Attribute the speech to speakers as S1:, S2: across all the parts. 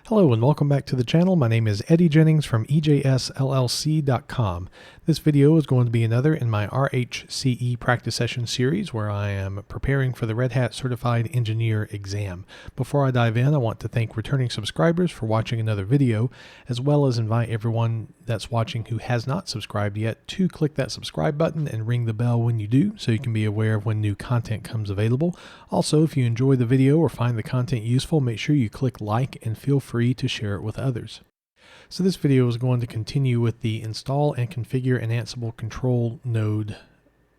S1: Hello and welcome back to the channel. My name is Eddie Jennings from EJSLLC.com. This video is going to be another in my RHCE practice session series where I am preparing for the Red Hat Certified Engineer exam. Before I dive in, I want to thank returning subscribers for watching another video, as well as invite everyone that's watching who has not subscribed yet to click that subscribe button and ring the bell when you do so you can be aware of when new content comes available. Also, if you enjoy the video or find the content useful, make sure you click like and feel free to share it with others. So this video is going to continue with the install and configure an Ansible Control Node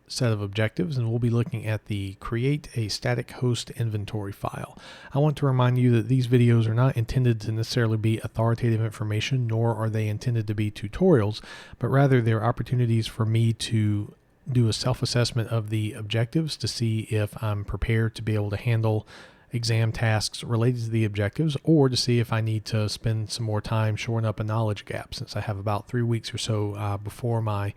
S1: set of objectives, and we'll be looking at the create a static host inventory file. I want to remind you that these videos are not intended to necessarily be authoritative information, nor are they intended to be tutorials, but rather they're opportunities for me to do a self-assessment of the objectives to see if I'm prepared to be able to handle exam tasks related to the objectives, or to see if I need to spend some more time shoring up a knowledge gap, since I have about 3 weeks or so before my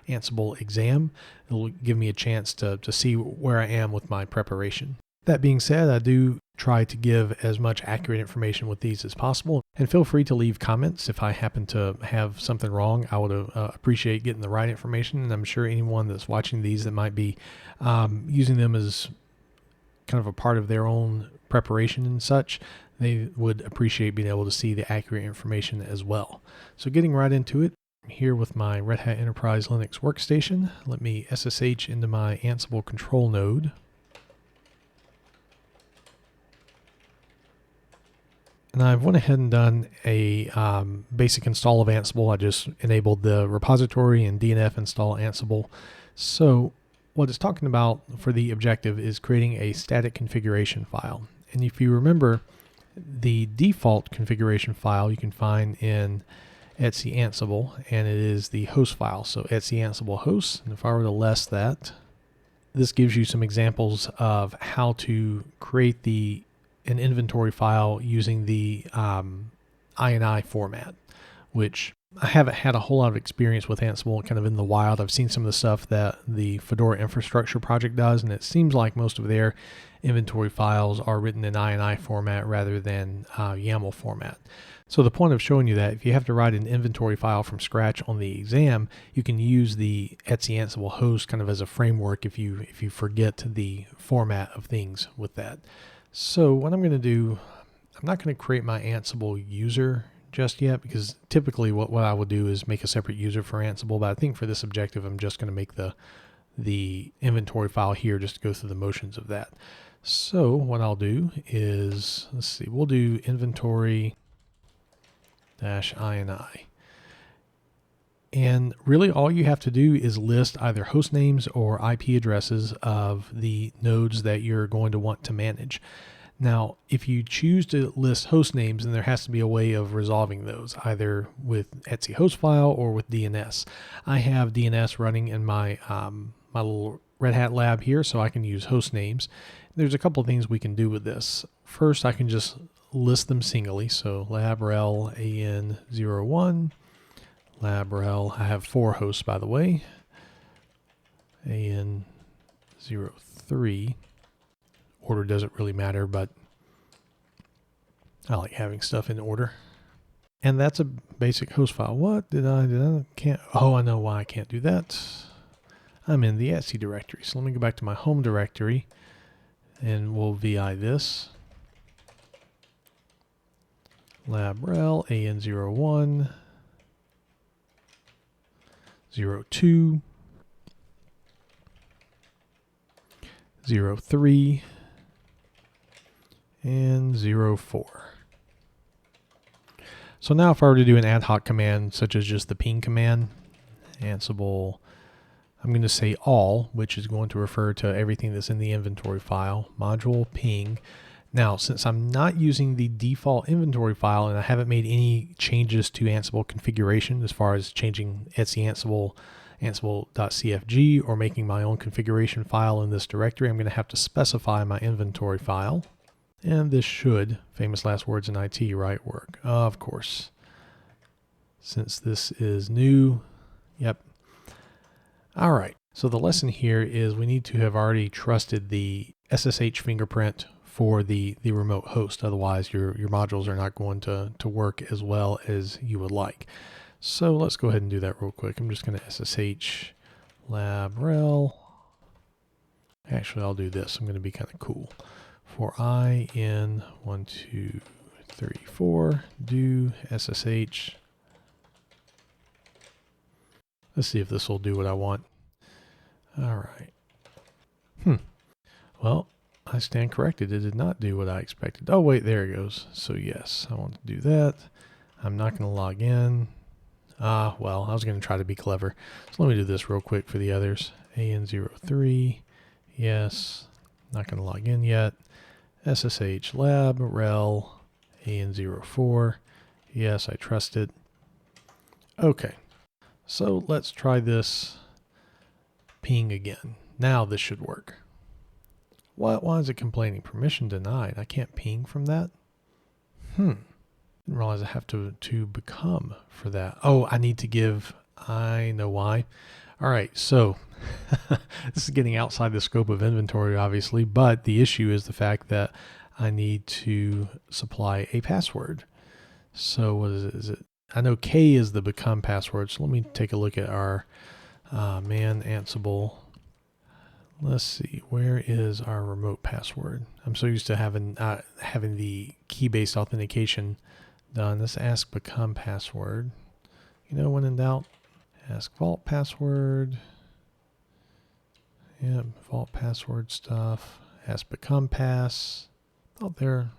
S1: Ansible exam. It'll give me a chance to see where I am with my preparation. That being said, I do try to give as much accurate information with these as possible, and feel free to leave comments if I happen to have something wrong. I would appreciate getting the right information, and I'm sure anyone that's watching these that might be using them as kind of a part of their own preparation and such, they would appreciate being able to see the accurate information as well. So getting right into it, I'm here with my Red Hat Enterprise Linux workstation. Let me SSH into my Ansible Control Node. And I've went ahead and done a basic install of Ansible. I just enabled the repository and DNF install Ansible. So what it's talking about for the objective is creating a static configuration file. And if you remember, the default configuration file you can find in etc Ansible, and it is the host file. So etc Ansible hosts. And if I were to less that, this gives you some examples of how to create an inventory file using the INI format, which I haven't had a whole lot of experience with Ansible kind of in the wild. I've seen some of the stuff that the Fedora Infrastructure Project does, and it seems like most of their inventory files are written in INI format rather than YAML format. So the point of showing you that, if you have to write an inventory file from scratch on the exam, you can use the etc Ansible host kind of as a framework if you forget the format of things with that. So what I'm going to do, I'm not going to create my Ansible user just yet, because typically what I would do is make a separate user for Ansible, but I think for this objective I'm just going to make the inventory file here just to go through the motions of that. So what I'll do is, let's see, we'll do inventory -ini. And really all you have to do is list either host names or IP addresses of the nodes that you're going to want to manage. Now, if you choose to list host names, then there has to be a way of resolving those, either with etc host file or with DNS. I have DNS running in my my little Red Hat lab here, so I can use host names. There's a couple of things we can do with this. First, I can just list them singly. So labrel AN01, labrel, I have 4 hosts by the way, AN03. Order doesn't really matter, but I like having stuff in order. And that's a basic host file. What did I can't, oh, I know why I can't do that. I'm in the etc directory. So let me go back to my home directory and we'll VI this. Labrel AN01, 02, 03, and 04. So now if I were to do an ad hoc command such as just the ping command, Ansible, I'm going to say all, which is going to refer to everything that's in the inventory file, module ping. Now, since I'm not using the default inventory file and I haven't made any changes to Ansible configuration as far as changing etc Ansible, Ansible.cfg, or making my own configuration file in this directory, I'm going to have to specify my inventory file. And this should, famous last words in IT, right, work. Of course. Since this is new, yep. All right, so the lesson here is we need to have already trusted the SSH fingerprint for the remote host. Otherwise, your modules are not going to work as well as you would like. So let's go ahead and do that real quick. I'm just going to SSH lab rel. Actually, I'll do this. I'm going to be kind of cool. For I in 1, 2, 3, 4, do SSH. Let's see if this will do what I want. All right. Well, I stand corrected. It did not do what I expected. Oh, wait, there it goes. So yes, I want to do that. I'm not going to log in. Well, I was going to try to be clever. So let me do this real quick for the others. AN03, yes, not going to log in yet. SSH lab rel AN04, yes, I trust it. Okay, so let's try this ping again. Now this should work. Why is it complaining? Permission denied. I can't ping from that? Didn't realize I have to become for that. Oh, I need to give, I know why. All right, so this is getting outside the scope of inventory, obviously, but the issue is the fact that I need to supply a password. So what is it? I know K is the become password, so let me take a look at our man Ansible. Let's see, where is our remote password? I'm so used to having the key-based authentication done. Let's ask become password. You know, when in doubt, ask vault password. Yeah, vault password stuff. Ask become pass. Oh, there.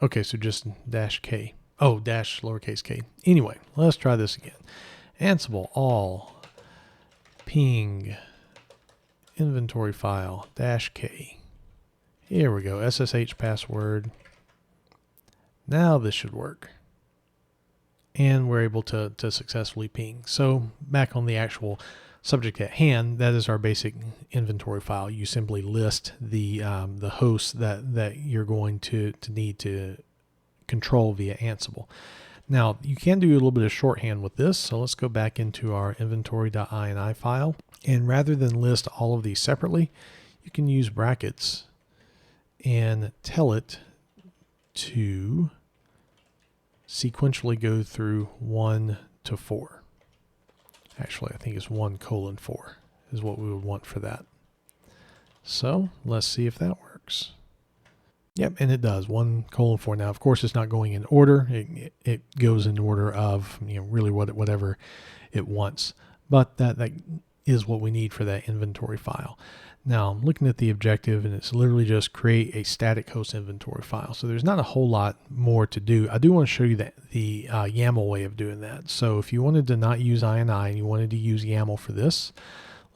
S1: Okay, so just -K. Oh, dash lowercase k. Anyway, let's try this again. Ansible all ping inventory file -K. Here we go. SSH password. Now this should work. And we're able to successfully ping. So back on the actual subject at hand, that is our basic inventory file. You simply list the hosts that you're going to need to control via Ansible. Now you can do a little bit of shorthand with this. So let's go back into our inventory.ini file. And rather than list all of these separately, you can use brackets and tell it to sequentially go through 1 to 4. Actually, I think it's 1:4 is what we would want for that. So let's see if that works. Yep, and it does, 1:4. Now, of course, it's not going in order. It goes in order of, really whatever it wants. But that is what we need for that inventory file. Now I'm looking at the objective, and it's literally just create a static host inventory file. So there's not a whole lot more to do. I do want to show you the YAML way of doing that. So if you wanted to not use INI and you wanted to use YAML for this,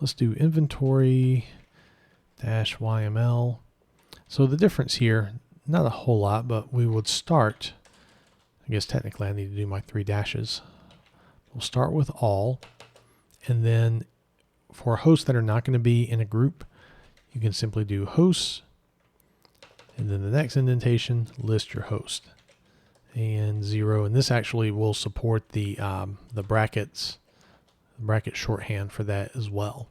S1: let's do inventory-YML. So the difference here, not a whole lot, but we would start, I guess technically I need to do my 3 dashes. We'll start with all, and then for hosts that are not going to be in a group, you can simply do hosts, and then the next indentation, list your host, and 0. And this actually will support the bracket shorthand for that as well.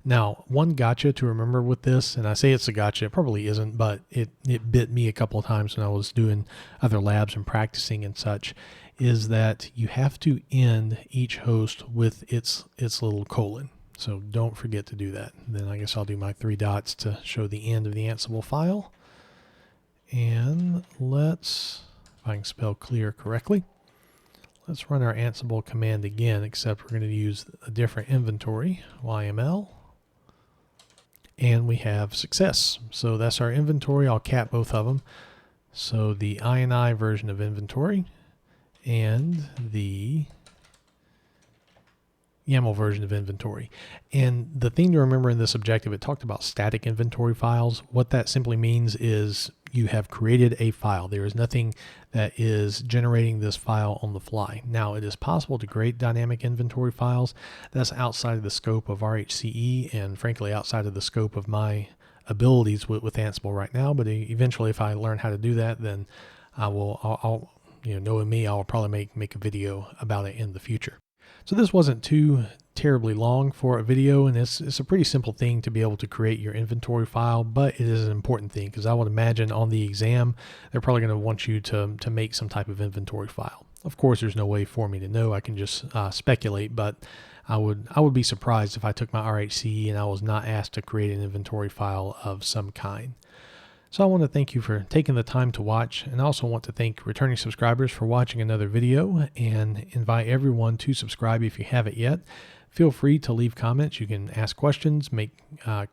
S1: Now, one gotcha to remember with this, and I say it's a gotcha, it probably isn't, but it bit me a couple of times when I was doing other labs and practicing and such, is that you have to end each host with its little colon. So don't forget to do that. Then I guess I'll do my 3 dots to show the end of the Ansible file. And let's, if I can spell clear correctly, let's run our Ansible command again, except we're going to use a different inventory, YML. And we have success. So that's our inventory. I'll cap both of them. So the INI version of inventory and the YAML version of inventory. And the thing to remember in this objective, it talked about static inventory files. What that simply means is you have created a file. There is nothing that is generating this file on the fly. Now, it is possible to create dynamic inventory files. That's outside of the scope of RHCE and frankly outside of the scope of my abilities with Ansible right now. But eventually, if I learn how to do that, then knowing me, I'll probably make a video about it in the future. So this wasn't too terribly long for a video, and it's a pretty simple thing to be able to create your inventory file, but it is an important thing because I would imagine on the exam they're probably going to want you to make some type of inventory file. Of course, there's no way for me to know. I can just speculate, but I would be surprised if I took my RHCE and I was not asked to create an inventory file of some kind. So I want to thank you for taking the time to watch, and I also want to thank returning subscribers for watching another video, and invite everyone to subscribe if you haven't yet. Feel free to leave comments. You can ask questions, make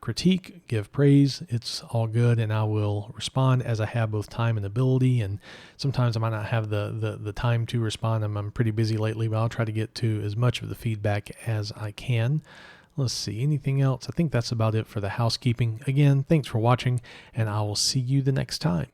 S1: critique, give praise. It's all good, and I will respond as I have both time and ability. And sometimes I might not have the time to respond. I'm pretty busy lately, but I'll try to get to as much of the feedback as I can. Let's see, anything else? I think that's about it for the housekeeping. Again, thanks for watching, and I will see you the next time.